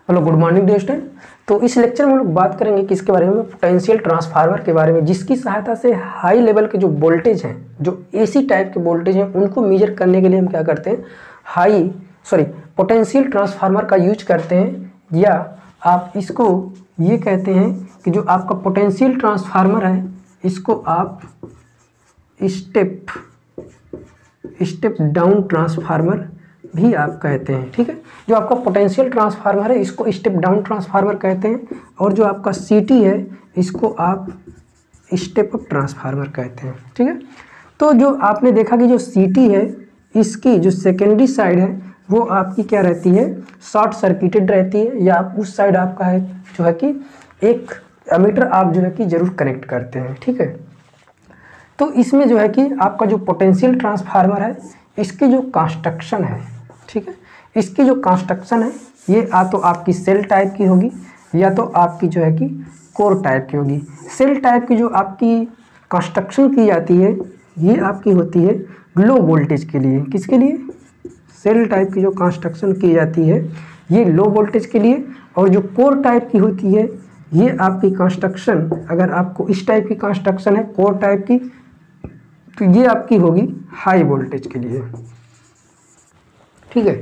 Hello, good morning dear student. तो इस lecture में हम लोग बात करेंगे किसके बारे में, पोटेंशियल ट्रांसफार्मर के बारे में, जिसकी सहायता से हाई लेवल के जो वोल्टेज हैं, जो एसी टाइप के वोल्टेज हैं, उनको मेजर करने के लिए हम क्या करते हैं, पोटेंशियल ट्रांसफार्मर का यूज करते हैं, या आप इसको ये कहते हैं कि जो आपका पोटेंशियल ट्रांसफार्मर है इसको आप स्टेप डाउन ट्रांसफार्मर भी आप कहते हैं। ठीक है, जो आपका पोटेंशियल ट्रांसफार्मर है इसको स्टेप डाउन ट्रांसफार्मर कहते हैं, और जो आपका सीटी है इसको आप स्टेप अप ट्रांसफार्मर कहते हैं। ठीक है, तो जो आपने देखा कि जो सीटी है इसकी जो सेकेंडरी साइड है वो आपकी क्या रहती है, शॉर्ट सर्किटेड रहती है, या आप उस साइड आपका है जो है कि एक एमीटर आप जो है कि जरूर कनेक्ट करते हैं। ठीक है, तो इसमें जो है कि आपका जो पोटेंशियल ट्रांसफार्मर है इसकी जो कंस्ट्रक्शन है, ठीक है, इसकी जो कंस्ट्रक्शन है ये या तो आपकी सेल टाइप की होगी या तो आपकी जो है कि कोर टाइप की होगी। सेल टाइप की जो आपकी कंस्ट्रक्शन की जाती है ये आपकी होती है लो वोल्टेज के लिए। किसके लिए? सेल टाइप की जो कंस्ट्रक्शन की जाती है ये लो वोल्टेज के लिए, और जो कोर टाइप की होती है ये आपकी कंस्ट्रक्शन, अगर आपको इस टाइप की कंस्ट्रक्शन है कोर टाइप की, तो ये आपकी होगी हाई वोल्टेज के लिए। ठीक है,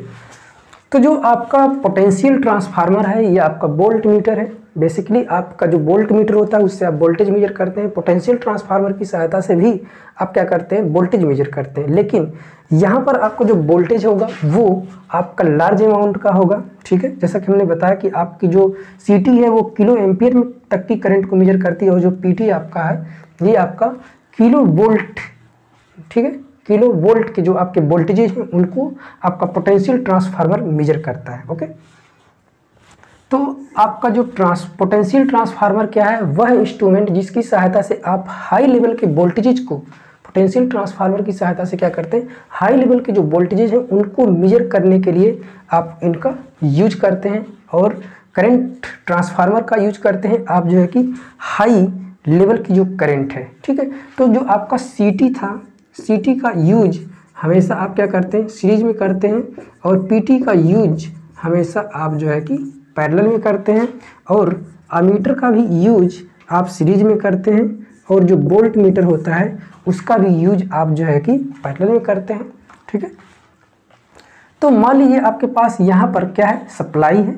तो जो आपका पोटेंशियल ट्रांसफार्मर है ये आपका वोल्ट मीटर है। बेसिकली आपका जो वोल्ट मीटर होता है उससे आप वोल्टेज मेजर करते हैं। पोटेंशियल ट्रांसफार्मर की सहायता से भी आप क्या करते हैं, वोल्टेज मेजर करते हैं, लेकिन यहाँ पर आपका जो वोल्टेज होगा वो आपका लार्ज अमाउंट का होगा। ठीक है, जैसा कि हमने बताया कि आपकी जो सीटी है वो किलो एम्पियर में तक की करंट को मेजर करती है, और जो पीटी आपका है ये आपका किलो वोल्ट, ठीक है, किलो वोल्ट के जो आपके वोल्टेजेज हैं उनको आपका पोटेंशियल ट्रांसफार्मर मेजर करता है। ओके, तो आपका जो पोटेंशियल ट्रांसफार्मर क्या है, वह इंस्ट्रूमेंट जिसकी सहायता से आप हाई लेवल के वोल्टेजेज को, पोटेंशियल ट्रांसफार्मर की सहायता से क्या करते हैं, हाई लेवल के जो वोल्टेजेज हैं उनको मेजर करने के लिए आप इनका यूज करते हैं, और करंट ट्रांसफार्मर का यूज करते हैं आप जो है कि हाई लेवल की जो करंट है। ठीक है, तो जो आपका सीटी था, सीटी का यूज हमेशा आप क्या करते हैं, सीरीज में करते हैं, और पीटी का यूज हमेशा आप जो है कि पैरेलल में करते हैं, और अमीटर का भी यूज आप सीरीज में करते हैं, और जो वोल्ट मीटर होता है उसका भी यूज आप जो है कि पैरेलल में करते हैं। ठीक है, तो मान लीजिए आपके पास यहाँ पर क्या है, सप्लाई है,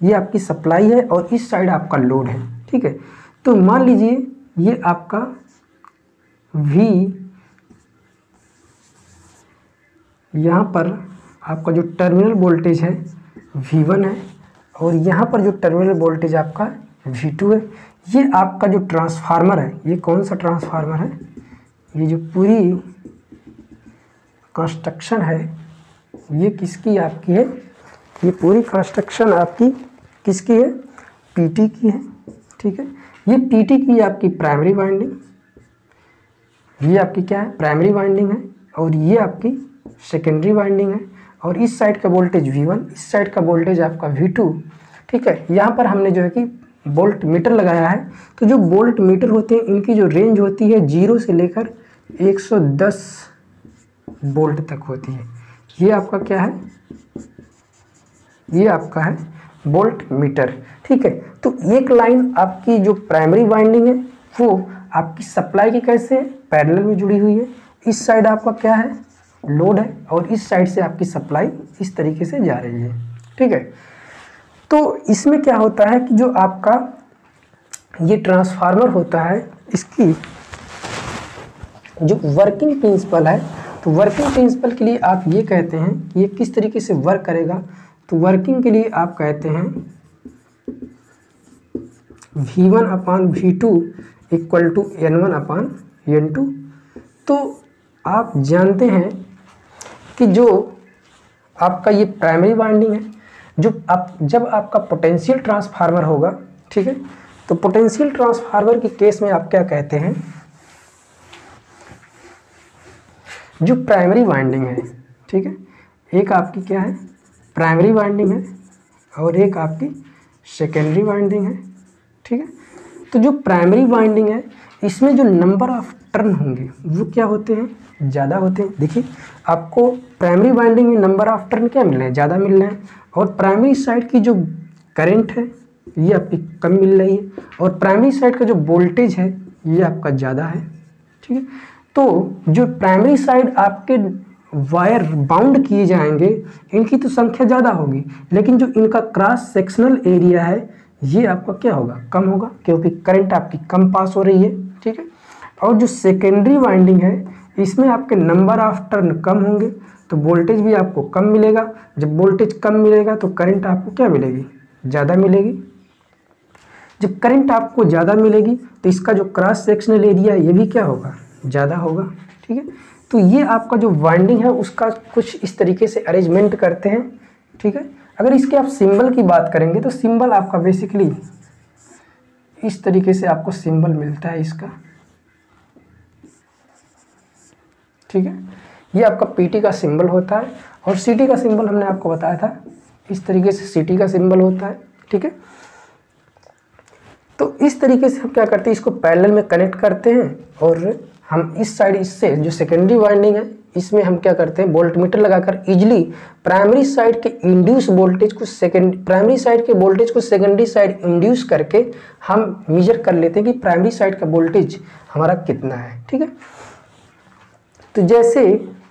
ये आपकी सप्लाई है और इस साइड आपका लोड है। ठीक है, तो मान लीजिए ये आपका V, यहाँ पर आपका जो टर्मिनल वोल्टेज है V1 है, और यहाँ पर जो टर्मिनल वोल्टेज आपका V2 है। ये आपका जो ट्रांसफार्मर है, ये कौन सा ट्रांसफार्मर है, ये जो पूरी कंस्ट्रक्शन है ये किसकी आपकी है, ये पूरी कंस्ट्रक्शन आपकी किसकी है, पीटी की है। ठीक है, ये पीटी की आपकी प्राइमरी वाइंडिंग, ये आपकी क्या है, प्राइमरी वाइंडिंग है, और ये आपकी सेकेंडरी वाइंडिंग है, और इस साइड का वोल्टेज V1, इस साइड का वोल्टेज आपका V2। ठीक है, यहाँ पर हमने जो है कि वोल्ट मीटर लगाया है। तो जो वोल्ट मीटर होते हैं इनकी जो रेंज होती है 0 से लेकर 110 वोल्ट तक होती है। ये आपका क्या है, ये आपका है वोल्ट मीटर। ठीक है, तो एक लाइन आपकी जो प्राइमरी वाइंडिंग है वो आपकी सप्लाई की कैसे पैरेलल में जुड़ी हुई है। इस साइड आपका क्या है, लोड है, और इस साइड से आपकी सप्लाई इस तरीके से जा रही है। ठीक है, तो इसमें क्या होता है कि जो आपका ये ट्रांसफार्मर होता है इसकी जो वर्किंग प्रिंसिपल है, तो वर्किंग प्रिंसिपल के लिए आप ये कहते हैं कि ये किस तरीके से वर्क करेगा। तो वर्किंग के लिए आप कहते हैं V1/V2 इक्वल टू N1/N2। तो आप जानते हैं कि जो आपका ये प्राइमरी वाइंडिंग है, जब आपका पोटेंशियल ट्रांसफार्मर होगा, ठीक है, तो पोटेंशियल ट्रांसफार्मर के केस में आप क्या कहते हैं, जो प्राइमरी वाइंडिंग है, ठीक है, एक आपकी क्या है, प्राइमरी वाइंडिंग है, और एक आपकी सेकेंडरी वाइंडिंग है। ठीक है, तो जो प्राइमरी वाइंडिंग है इसमें जो नंबर ऑफ टर्न होंगे वो क्या होते हैं, ज़्यादा होते हैं। देखिए आपको प्राइमरी वाइंडिंग में नंबर ऑफ टर्न क्या मिल रहे हैं, ज़्यादा मिल रहे हैं, और प्राइमरी साइड की जो करंट है ये आपकी कम मिल रही है, और प्राइमरी साइड का जो वोल्टेज है ये आपका ज़्यादा है। ठीक है, तो जो प्राइमरी साइड आपके वायर बाउंड किए जाएंगे इनकी तो संख्या ज़्यादा होगी, लेकिन जो इनका क्रॉस सेक्शनल एरिया है ये आपका क्या होगा, कम होगा, क्योंकि करंट आपकी कम पास हो रही है। ठीक है, और जो सेकेंडरी वाइंडिंग है इसमें आपके नंबर ऑफ टर्न कम होंगे तो वोल्टेज भी आपको कम मिलेगा। जब वोल्टेज कम मिलेगा तो करंट आपको क्या मिलेगी, ज़्यादा मिलेगी। जब करंट आपको ज़्यादा मिलेगी तो इसका जो क्रॉस सेक्शनल एरिया ये भी क्या होगा, ज़्यादा होगा। ठीक है, तो ये आपका जो वाइंडिंग है उसका कुछ इस तरीके से अरेंजमेंट करते हैं। ठीक है, अगर इसके आप सिंबल की बात करेंगे तो सिंबल आपका बेसिकली इस तरीके से आपको सिंबल मिलता है इसका। ठीक है, ये आपका पीटी का सिंबल होता है, और सीटी का सिंबल हमने आपको बताया था इस तरीके से सीटी का सिंबल होता है। ठीक है, तो इस तरीके से हम क्या करते हैं, इसको पैरेलल में कनेक्ट करते हैं, और हम इस साइड इससे जो सेकेंडरी वाइंडिंग है इसमें हम क्या करते हैं, वोल्टमीटर लगाकर इजीली प्राइमरी साइड के इंड्यूस वोल्टेज को प्राइमरी साइड के वोल्टेज को सेकेंडरी साइड इंड्यूस करके हम मेजर कर लेते हैं कि प्राइमरी साइड का वोल्टेज हमारा कितना है। ठीक है, तो जैसे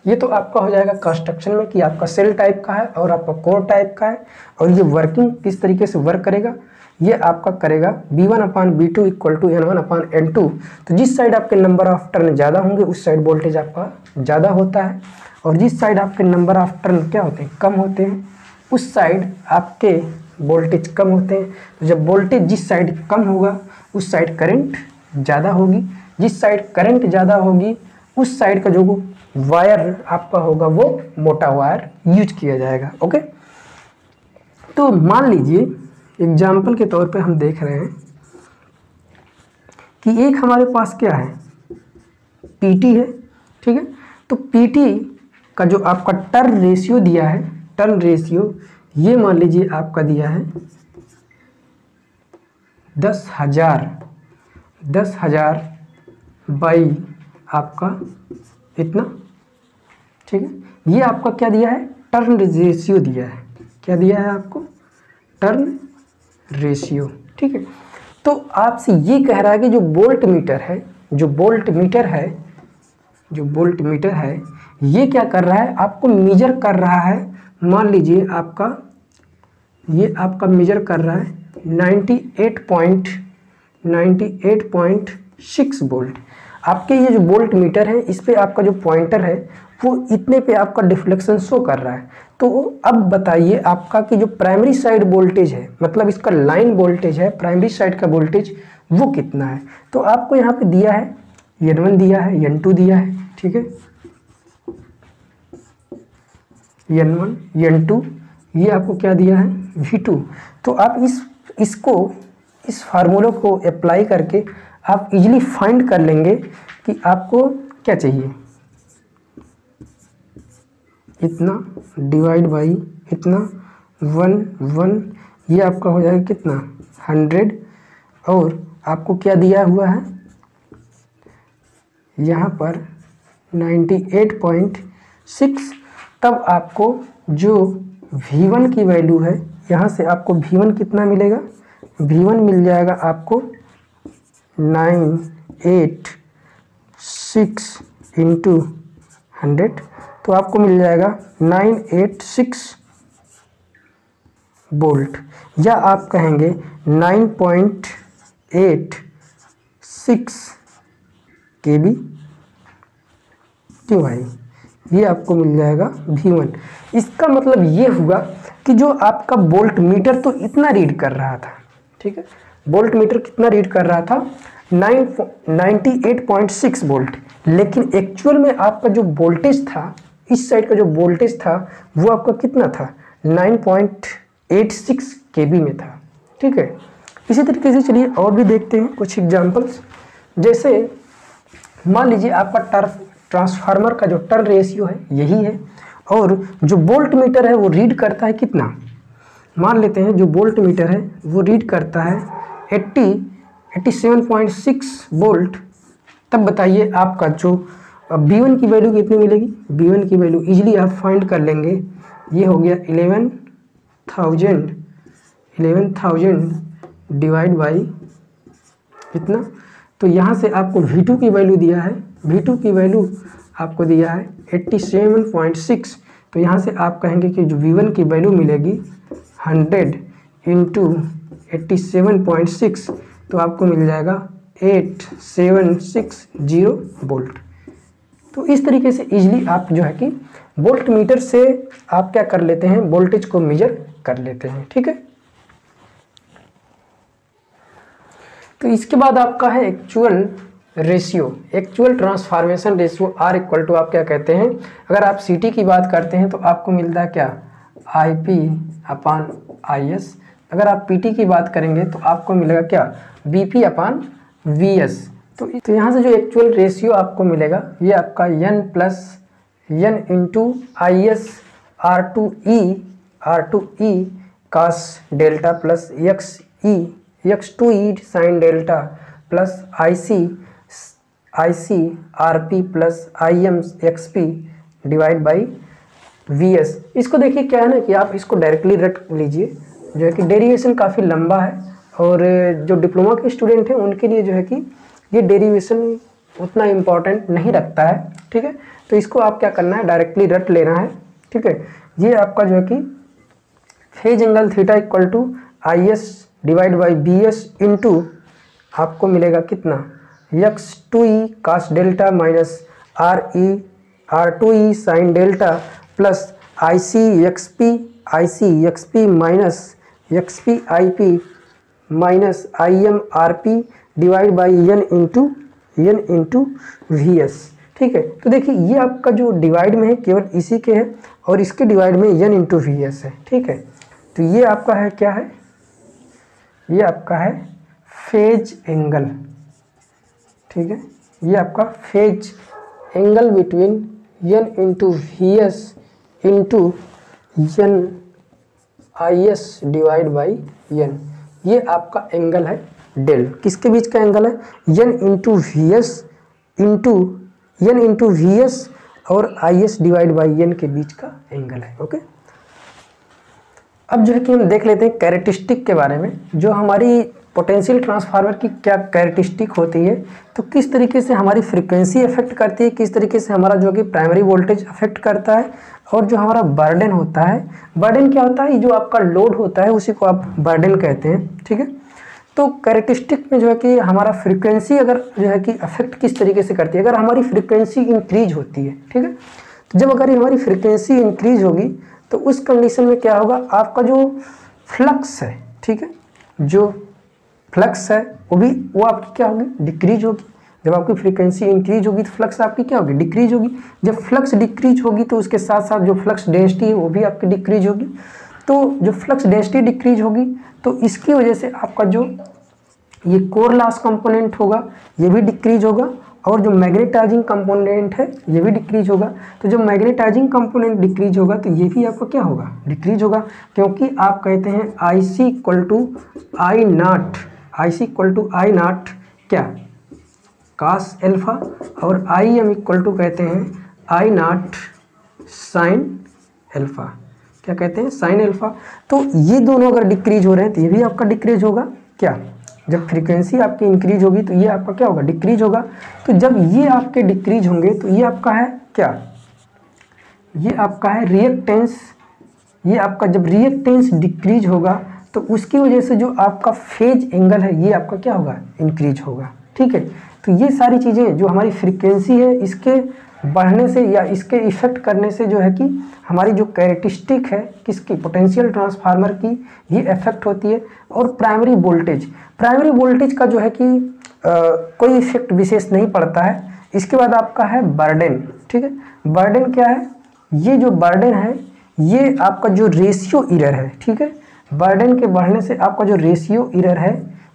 ये तो आपका हो जाएगा कंस्ट्रक्शन में कि आपका सेल टाइप का है और आपका कोर टाइप का है, और ये वर्किंग किस तरीके से वर्क करेगा, ये आपका करेगा V1/V2 = N1/N2। तो जिस साइड आपके नंबर ऑफ टर्न ज़्यादा होंगे उस साइड वोल्टेज आपका ज़्यादा होता है, और जिस साइड आपके नंबर ऑफ टर्न क्या होते हैं, कम होते हैं, उस साइड आपके वोल्टेज कम होते हैं। तो जब वोल्टेज जिस साइड कम होगा उस साइड करंट ज़्यादा होगी, जिस साइड करंट ज़्यादा होगी उस साइड का जो वायर आपका होगा वो मोटा वायर यूज किया जाएगा। ओके, तो मान लीजिए एग्जाम्पल के तौर पे हम देख रहे हैं कि एक हमारे पास क्या है, पीटी है। ठीक है, तो पीटी का जो आपका टर्न रेशियो दिया है, टर्न रेशियो ये मान लीजिए आपका दिया है 10,000 बाई आपका इतना। ठीक है, ये आपका क्या दिया है, टर्न रेशियो दिया है। क्या दिया है आपको, टर्न रेशियो। ठीक है, तो आपसे ये कह रहा है कि जो वोल्ट मीटर है ये क्या कर रहा है, आपको मेजर कर रहा है। मान लीजिए ये आपका मेजर कर रहा है 98.6 वोल्ट। आपके ये जो वोल्ट मीटर है इस पे आपका जो पॉइंटर है वो इतने पे आपका डिफ्लेक्शन शो कर रहा है। तो अब बताइए आपका कि जो प्राइमरी साइड वोल्टेज है, मतलब इसका लाइन वोल्टेज है, प्राइमरी साइड का वोल्टेज वो कितना है। तो आपको यहाँ पे दिया है N1 दिया है, N2 दिया है। ठीक है, N1 N2 ये आपको क्या दिया है, V2। तो आप इस फार्मूले को अप्लाई करके आप इजीली फाइंड कर लेंगे कि आपको क्या चाहिए, इतना डिवाइड बाई इतना 1 ये आपका हो जाएगा कितना 100, और आपको क्या दिया हुआ है यहाँ पर 98.6। तब आपको जो V1 की वैल्यू है यहाँ से आपको V1 कितना मिलेगा, V1 मिल जाएगा आपको 986 × 100, तो आपको मिल जाएगा 986 वोल्ट, या आप कहेंगे 9.86 kV। क्यों भाई, ये आपको मिल जाएगा V1। इसका मतलब ये हुआ कि जो आपका वोल्ट मीटर तो इतना रीड कर रहा था। ठीक है, वोल्ट मीटर कितना रीड कर रहा था 98.6 वोल्ट, लेकिन एक्चुअल में आपका जो वोल्टेज था, इस साइड का जो वोल्टेज था वो आपका कितना था 9.86 kV में था। ठीक है, इसी तरीके से चलिए और भी देखते हैं कुछ एग्जांपल्स। जैसे मान लीजिए आपका ट्रांसफार्मर का जो टर्न रेशियो है यही है, और जो वोल्ट मीटर है वो रीड करता है कितना, मान लेते हैं जो वोल्ट मीटर है वो रीड करता है 87.6 वोल्ट। तब बताइए आपका जो V1 की वैल्यू कितनी मिलेगी, V1 की वैल्यू इजीली आप फाइंड कर लेंगे, ये हो गया 11,000 11,000 डिवाइड बाई कितना, तो यहाँ से आपको V2 की वैल्यू दिया है, V2 की वैल्यू आपको दिया है 87.6। तो यहाँ से आप कहेंगे कि जो V1 की वैल्यू मिलेगी 100 इंटू 87.6, तो आपको मिल जाएगा 8760 वोल्ट। तो इस तरीके से इजीली आप जो है कि वोल्ट मीटर से आप क्या कर लेते हैं, वोल्टेज को मेजर कर लेते हैं। ठीक है, तो इसके बाद आपका है actual ratio, actual transformation ratio R equal to आप क्या कहते हैं, अगर आप CT की बात करते हैं तो आपको मिलता है क्या, IP/IS। अगर आप PT की बात करेंगे तो आपको मिलेगा क्या, BP/VS। तो यहाँ से जो एक्चुअल रेशियो आपको मिलेगा ये आपका N plus N into IS R2E cos delta plus X2E sign delta plus IC RP plus IM XP divide by VS। इसको देखिए क्या है ना कि आप इसको डायरेक्टली रट लीजिए, जो है कि डेरिवेशन काफ़ी लंबा है और जो डिप्लोमा के स्टूडेंट हैं उनके लिए जो है कि ये डेरिवेशन उतना इम्पोर्टेंट नहीं रखता है। ठीक है, तो इसको आप क्या करना है, डायरेक्टली रट लेना है। ठीक है, ये आपका जो है कि phase angle theta equal to IS divide by BS into आपको मिलेगा कितना, X2E cos delta minus R2E sine delta plus IC XP minus XP IP minus IM RP divide by N into VS। ठीक है, तो देखिए ये आपका जो डिवाइड में है केवल इसी के है और इसके डिवाइड में N इंटू VS है। ठीक है, तो ये आपका है क्या है, ये आपका है फेज एंगल। ठीक है, ये आपका phase angle between N into VS into N IS divide by N, ये आपका एंगल है डेल। किसके बीच का एंगल है, N इंटू VS और IS डिवाइड बाई N के बीच का एंगल है। ओके, अब जो है कि हम देख लेते हैं कैरेक्टरिस्टिक के बारे में, जो हमारी पोटेंशियल ट्रांसफार्मर की क्या कैरेक्टरिस्टिक होती है, तो किस तरीके से हमारी फ्रीक्वेंसी अफेक्ट करती है, किस तरीके से हमारा जो कि प्राइमरी वोल्टेज अफेक्ट करता है, और जो हमारा बर्डन होता है, बर्डन क्या होता है, जो आपका लोड होता है उसी को आप बर्डन कहते हैं। ठीक है, तो कैरेक्टरिस्टिक में जो है कि हमारा फ्रीक्वेंसी अगर जो है कि अफेक्ट किस तरीके से करती है, अगर हमारी फ्रीक्वेंसी इंक्रीज होती है। ठीक है, तो जब अगर हमारी फ्रीक्वेंसी इंक्रीज होगी तो उस कंडीशन में क्या होगा, आपका जो फ्लक्स है, ठीक है, जो फ्लक्स है वो आपकी क्या होगी, डिक्रीज होगी। जब आपकी फ्रीक्वेंसी इंक्रीज होगी तो फ्लक्स आपकी क्या होगी, डिक्रीज होगी। जब फ्लक्स डिक्रीज होगी तो उसके साथ साथ जो फ्लक्स डेंसिटी है वो भी आपकी डिक्रीज होगी। तो जो फ्लक्स डेंसिटी डिक्रीज होगी तो इसकी वजह से आपका जो ये कोर लॉस कंपोनेंट होगा ये भी डिक्रीज होगा, और जो मैग्नेटाइजिंग कंपोनेंट है ये भी डिक्रीज होगा। तो जब मैग्नेटाइजिंग कंपोनेंट डिक्रीज होगा तो ये भी आपका क्या होगा, डिक्रीज होगा, क्योंकि आप कहते हैं IC equal to I naught क्या, कास एल्फा, और IM इक्वल टू कहते हैं I नॉट साइन एल्फा। क्या कहते हैं, साइन एल्फा। तो ये दोनों अगर डिक्रीज हो रहे हैं तो ये भी आपका डिक्रीज होगा। क्या, जब फ्रीक्वेंसी आपकी इंक्रीज होगी तो ये आपका क्या होगा, डिक्रीज होगा। तो जब ये आपके डिक्रीज होंगे तो ये आपका है क्या, ये आपका है रिएक्टेंस। ये आपका जब रिएक्टेंस डिक्रीज होगा तो उसकी वजह से जो आपका फेज एंगल है ये आपका क्या होगा, इंक्रीज होगा। ठीक है, तो ये सारी चीज़ें जो हमारी फ्रीक्वेंसी है इसके बढ़ने से या इसके इफेक्ट करने से जो है कि हमारी जो कैरेक्टरिस्टिक है किसकी, पोटेंशियल ट्रांसफार्मर की, ये इफेक्ट होती है। और प्राइमरी वोल्टेज का जो है कि कोई इफेक्ट विशेष नहीं पड़ता है। इसके बाद आपका है बर्डन। ठीक है, बर्डन क्या है, ये जो बर्डन है ये आपका जो रेशियो एरर है। ठीक है, बर्डन के बढ़ने से आपका जो रेशियो एरर है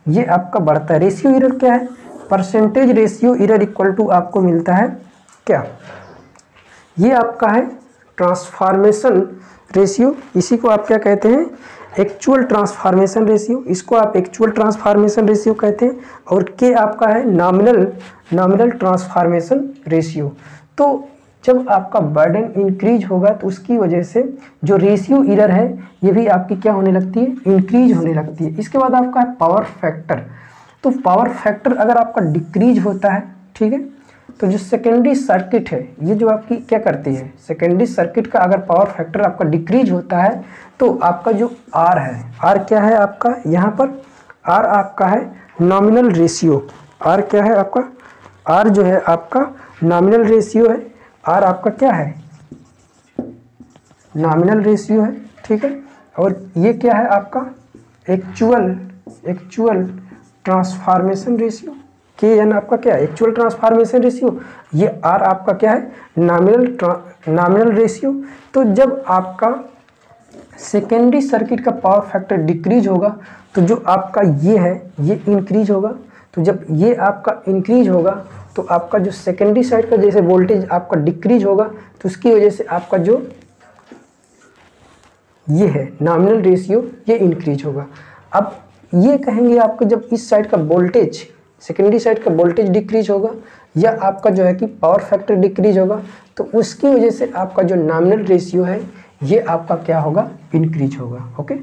ये आपका बढ़ता है। रेशियो एरर क्या है, percentage ratio error equal to आपको मिलता है क्या, ये आपका है ट्रांसफॉर्मेशन रेशियो। इसी को आप क्या कहते हैं, एक्चुअल ट्रांसफॉर्मेशन रेशियो। इसको आप एक्चुअल ट्रांसफॉर्मेशन रेशियो कहते हैं। और के आपका है नॉमिनल ट्रांसफॉर्मेशन रेशियो। तो जब आपका बर्डन इंक्रीज होगा तो उसकी वजह से जो रेशियो एरर है ये भी आपकी क्या होने लगती है, इंक्रीज होने लगती है। इसके बाद आपका है पावर फैक्टर। तो पावर फैक्टर अगर आपका डिक्रीज होता है, ठीक है, तो जो सेकेंडरी सर्किट है ये जो आपकी क्या करती है, सेकेंडरी सर्किट का अगर पावर फैक्टर आपका डिक्रीज होता है तो आपका जो आर है, आर क्या है आपका यहाँ पर, आर आपका है नॉमिनल रेशियो। आर क्या है आपका, आर जो है आपका नॉमिनल रेशियो है। आर आपका क्या है, नॉमिनल रेशियो है, ठीक है। और ये क्या है आपका एक्चुअल ट्रांसफॉर्मेशन रेशियो। के एन आपका क्या है, एक्चुअल ट्रांसफॉर्मेशन रेशियो। ये आर आपका क्या है, नॉमिनल रेशियो। तो जब आपका सेकेंडरी सर्किट का पावर फैक्टर डिक्रीज होगा तो जो आपका ये है ये इंक्रीज होगा। तो जब ये आपका इंक्रीज होगा तो आपका जो सेकेंडरी साइड का जैसे वोल्टेज आपका डिक्रीज होगा तो उसकी वजह से आपका जो ये है नॉमिनल रेशियो ये इंक्रीज होगा। अब ये कहेंगे आपको जब इस साइड का वोल्टेज, सेकेंडरी साइड का वोल्टेज डिक्रीज होगा या आपका जो है कि पावर फैक्टर डिक्रीज होगा तो उसकी वजह से आपका जो नॉमिनल रेशियो है ये आपका क्या होगा, इंक्रीज होगा। ओके।